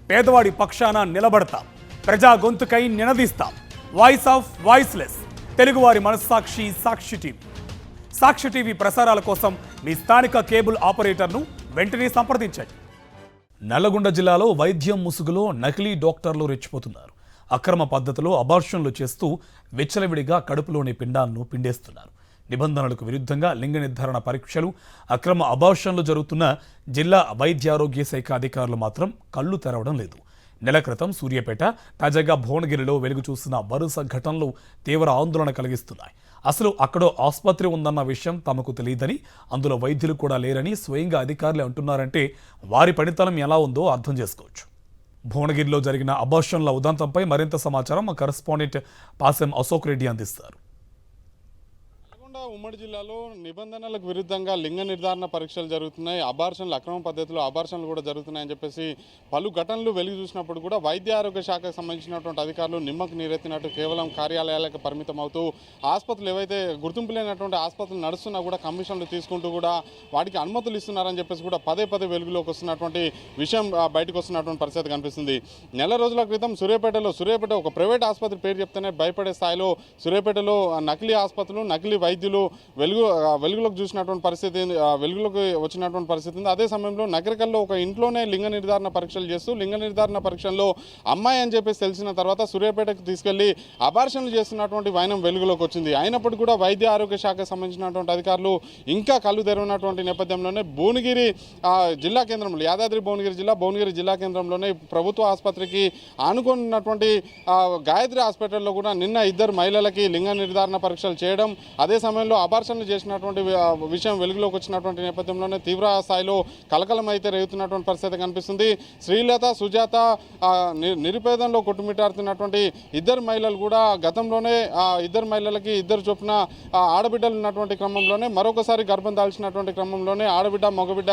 పేదవాడి పక్షాన నిలబడతాం, ప్రజా గొంతుకై నినదిస్తాం. వాయిస్ ఆఫ్ వాయిస్లెస్, తెలుగువారి మనస్సాక్షి సాక్షి టీవీ. సాక్షి టీవీ ప్రసారాల కోసం మీ స్థానిక కేబుల్ ఆపరేటర్ను వెంటనే సంప్రదించండి. నల్లగొండ జిల్లాలో వైద్యం ముసుగులో నకిలీ డాక్టర్లు రెచ్చిపోతున్నారు. అక్రమ పద్ధతిలో అబార్షన్లు చేస్తూ విచ్చలవిడిగా కడుపులోని పిండాలను పిండేస్తున్నారు. నిబంధనలకు విరుద్ధంగా లింగ నిర్ధారణ పరీక్షలు, అక్రమ అబార్షన్లు జరుగుతున్న జిల్లా వైద్యారోగ్య శాఖ అధికారులు మాత్రం కళ్ళు తెరవడం లేదు. నెల క్రితం సూర్యాపేట, తాజాగా భువనగిరిలో వెలుగు చూసిన వరుస ఘటనలు తీవ్ర ఆందోళన కలిగిస్తున్నాయి. అసలు అక్కడో ఆసుపత్రి ఉందన్న విషయం తమకు తెలియదని, అందులో వైద్యులు కూడా లేరని స్వయంగా అధికారులే అంటున్నారంటే వారి పనితనం ఎలా ఉందో అర్థం చేసుకోవచ్చు. భువనగిరిలో జరిగిన అబార్షన్ల ఉదంతంపై మరింత సమాచారం మా కరెస్పాండెంట్ పాసెం అశోక్ రెడ్డి అందిస్తారు. ఉమ్మడి జిల్లాలో నిబంధనలకు విరుద్ధంగా లింగ నిర్ధారణ పరీక్షలు జరుగుతున్నాయి, అబార్షన్లు అక్రమ పద్ధతిలో అబార్షన్లు కూడా జరుగుతున్నాయని చెప్పేసి పలు ఘటనలు వెలుగు చూసినప్పుడు కూడా వైద్య ఆరోగ్య శాఖకు సంబంధించినటువంటి అధికారులు నిమ్మకు నీరెత్తినట్టు కేవలం కార్యాలయాలకు పరిమితం అవుతూ ఆసుపత్రులు ఏవైతే గుర్తింపు లేనటువంటి ఆసుపత్రులు నడుస్తున్నా కూడా కమిషన్లు తీసుకుంటూ కూడా వాటికి అనుమతులు ఇస్తున్నారని చెప్పేసి కూడా పదే వెలుగులోకి వస్తున్నటువంటి విషయం బయటకు వస్తున్నటువంటి పరిస్థితి కనిపిస్తుంది. నెల రోజుల క్రితం సూర్యాపేట ఒక ప్రైవేట్ ఆసుపత్రి పేరు చెప్తేనే భయపడే స్థాయిలో సూర్యాపేటలో నకిలీ ఆసుపత్రులు, నకిలీ వైద్యులు వెలుగులోకి చూసినటువంటి పరిస్థితి, వెలుగులోకి వచ్చినటువంటి పరిస్థితి ఉంది. అదే సమయంలో నగరికల్లో ఒక ఇంట్లోనే లింగ నిర్ధారణ పరీక్షలు చేస్తూ లింగ నిర్ధారణ పరీక్షల్లో అమ్మాయి అని చెప్పేసి తెలిసిన తర్వాత సూర్యాపేటకు తీసుకెళ్లి అబార్షన్లు చేస్తున్నటువంటి వైనం వెలుగులోకి వచ్చింది. అయినప్పటికీ కూడా వైద్య ఆరోగ్య శాఖకు సంబంధించినటువంటి అధికారులు ఇంకా కళ్ళు తెరవనటువంటి నేపథ్యంలోనే భువనగిరి జిల్లా కేంద్రంలో, యాదాద్రి భువనగిరి జిల్లా కేంద్రంలోనే ప్రభుత్వ ఆసుపత్రికి ఆనుకున్నటువంటి గాయత్రి హాస్పిటల్లో కూడా నిన్న 2 మహిళలకి లింగ నిర్ధారణ పరీక్షలు చేయడం, అదే సమయంలో అబార్షన్లు చేసినటువంటి విషయం వెలుగులోకి వచ్చినటువంటి నేపథ్యంలోనే తీవ్ర స్థాయిలో కలకలం అయితే రేగుతున్నటువంటి పరిస్థితి కనిపిస్తుంది. శ్రీలత, సుజాత నిరుపేదంలో కొట్టుమిట్టాడుతున్నటువంటి 2 మహిళలు కూడా గతంలోనే 2 మహిళలకి 2 చొప్పున ఆడబిడ్డలు ఉన్నటువంటి క్రమంలోనే మరొకసారి గర్భం దాల్చినటువంటి క్రమంలోనే ఆడబిడ్డ మగబిడ్డ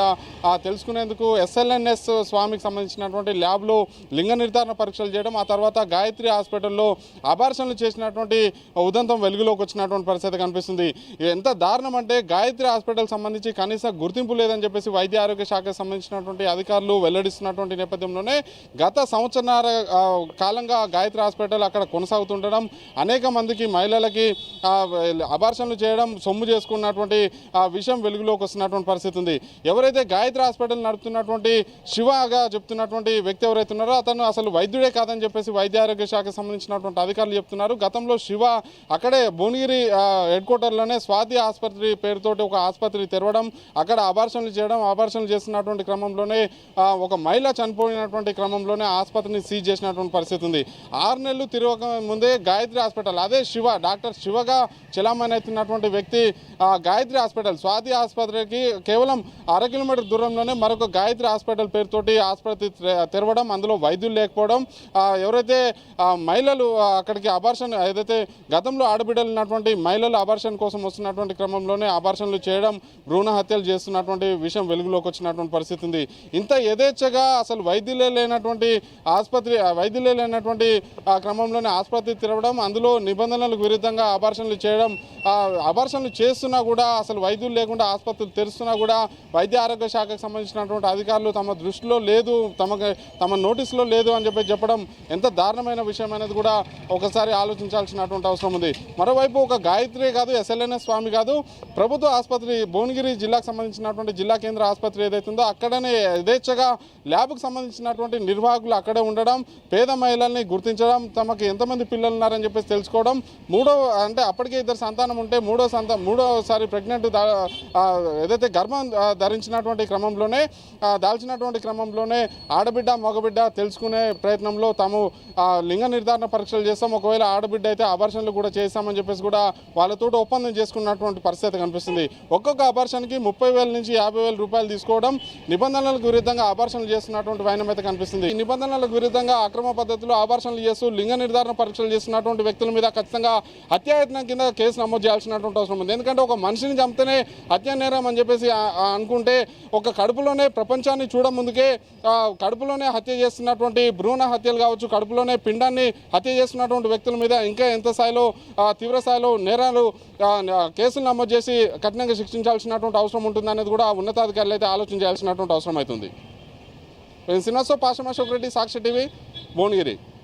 తెలుసుకునేందుకు SLNS స్వామికి సంబంధించినటువంటి ల్యాబ్లో లింగ నిర్ధారణ పరీక్షలు చేయడం, ఆ తర్వాత గాయత్రి హాస్పిటల్లో అబార్షన్లు చేసినటువంటి ఉదంతం వెలుగులోకి వచ్చినటువంటి పరిస్థితి కనిపిస్తుంది. ఎంత దారుణం అంటే గాయత్రి హాస్పిటల్ సంబంధించి కనీస గుర్తింపు లేదని చెప్పేసి వైద్య ఆరోగ్య శాఖకు సంబంధించినటువంటి అధికారులు వెల్లడిస్తున్నటువంటి నేపథ్యంలోనే గత సంవత్సరాల కాలంగా గాయత్రి హాస్పిటల్ అక్కడ కొనసాగుతుండడం, అనేక మందికి మహిళలకి అబార్షన్లు చేయడం, సొమ్ము చేసుకున్నటువంటి విషయం వెలుగులోకి వస్తున్నటువంటి పరిస్థితి ఉంది. ఎవరైతే గాయత్రి హాస్పిటల్ నడుపుతున్నటువంటి శివగా చెప్తున్నటువంటి వ్యక్తి ఎవరైతే ఉన్నారో అతను అసలు వైద్యుడే కాదని చెప్పేసి వైద్య ఆరోగ్య శాఖకు సంబంధించినటువంటి అధికారులు చెప్తున్నారు. గతంలో శివ అక్కడే భువనగిరి హెడ్ క్వార్టర్లోనే స్వాతి ఆసుపత్రి పేరుతోటి ఒక ఆసుపత్రి తెరవడం, అక్కడ అబార్షన్లు చేయడం, అబార్షన్లు చేస్తున్నటువంటి క్రమంలోనే ఒక మహిళ చనిపోయినటువంటి క్రమంలోనే ఆసుపత్రిని సీజ్ చేసినటువంటి పరిస్థితి ఉంది. 6 నెలలు తిరగక ముందే గాయత్రి హాస్పిటల్, అదే డాక్టర్ శివగా చలామణి అవుతున్నటువంటి వ్యక్తి గాయత్రి హాస్పిటల్, స్వాతి ఆసుపత్రికి కేవలం 1/2 కిలోమీటర్ దూరంలోనే మరొక గాయత్రి హాస్పిటల్ పేరుతోటి ఆసుపత్రి తెరవడం, అందులో వైద్యులు లేకపోవడం, ఎవరైతే మహిళలు అక్కడికి అబార్షన్, ఏదైతే గతంలో ఆడబిడ్డలు ఉన్నటువంటి మహిళలు అబార్షన్ కోసం వస్తున్నటువంటి క్రమంలోనే అబార్షన్లు చేయడం, భ్రూణ హత్యలు చేస్తున్నటువంటి విషయం వెలుగులోకి వచ్చినటువంటి పరిస్థితి ఉంది. ఇంత యథేచ్ఛగా అసలు వైద్యులే లేనటువంటి క్రమంలోనే ఆసుపత్రి తెరవడం, అందులో నిబంధనలకు విరుద్ధంగా అబార్షన్లు చేయడం, అబార్షన్లు చేస్తున్నా కూడా అసలు వైద్యులు లేకుండా ఆసుపత్రులు తెరుస్తున్నా కూడా వైద్య ఆరోగ్య శాఖకు సంబంధించినటువంటి అధికారులు తమ దృష్టిలో లేదు, తమ నోటీసులో లేదు అని చెప్పడం ఎంత దారుణమైన విషయం అనేది కూడా ఒకసారి ఆలోచించాల్సినటువంటి అవసరం ఉంది. మరోవైపు ఒక గాయత్రి కాదు, SLNS స్వామి కాదు, ప్రభుత్వ ఆసుపత్రి భువనగిరి జిల్లాకు సంబంధించినటువంటి జిల్లా కేంద్ర ఆసుపత్రి ఏదైతే ఉందో అక్కడనే యథేచ్ఛగా ల్యాబ్కు సంబంధించినటువంటి నిర్వాహకులు అక్కడే ఉండడం, పేద మహిళల్ని గుర్తించడం, తమకు ఎంతమంది పిల్లలు ఉన్నారని చెప్పేసి తెలుసుకోవడం, అంటే అప్పటికే 2 సంతానం ఉంటే మూడోసారి ప్రెగ్నెంట్ ఏదైతే గర్భం దాల్చినటువంటి క్రమంలోనే ఆడబిడ్డ మగబిడ్డ తెలుసుకునే ప్రయత్నంలో తాము లింగ నిర్ధారణ పరీక్షలు చేస్తాం, ఒకవేళ ఆడబిడ్డ అయితే అబార్షన్లు కూడా చేస్తామని చెప్పేసి కూడా వాళ్ళతో ఒప్పందం చేసుకున్నటువంటి పరిస్థితి కనిపిస్తుంది. ఒక్కొక్క అబార్షన్కి 30,000 నుంచి 50,000 రూపాయలు తీసుకోవడం, నిబంధనలకు విరుద్ధంగా అబార్షన్లు చేస్తున్నటువంటి వైనం అయితే కనిపిస్తుంది. ఈ నిబంధనలకు విరుద్ధంగా అక్రమ పద్ధతిలో అబార్షన్లు చేస్తూ లింగ నిర్ధారణ పరీక్షలు చేస్తున్నటువంటి వ్యక్తుల మీద ఖచ్చితంగా హత్యాయత్నం కింద కేసు నమోదు చేయాల్సినటువంటి అవసరం ఉంది. ఎందుకంటే ఒక మనిషిని చంపితేనే హత్యా నేరం అని చెప్పేసి అనుకుంటే, ఒక కడుపులోనే ప్రపంచాన్ని చూడముందుకే కడుపులోనే హత్య చేస్తున్నటువంటి భ్రూణ హత్యలు కావచ్చు, కడుపులోనే పిండాన్ని హత్య చేస్తున్నటువంటి వ్యక్తుల మీద ఇంకా ఎంత స్థాయిలో తీవ్ర స్థాయిలో నేరాలు కేసులు నమోదు చేసి కఠినంగా శిక్షించాల్సినటువంటి అవసరం ఉంటుందనేది కూడా ఉన్నతాధికారులు అయితే ఆలోచన చేయాల్సినటువంటి అవసరం అవుతుంది. శ్రీనివాసరావు, పాషం అశోక్ రెడ్డి, సాక్షి టీవీ, భువనగిరి.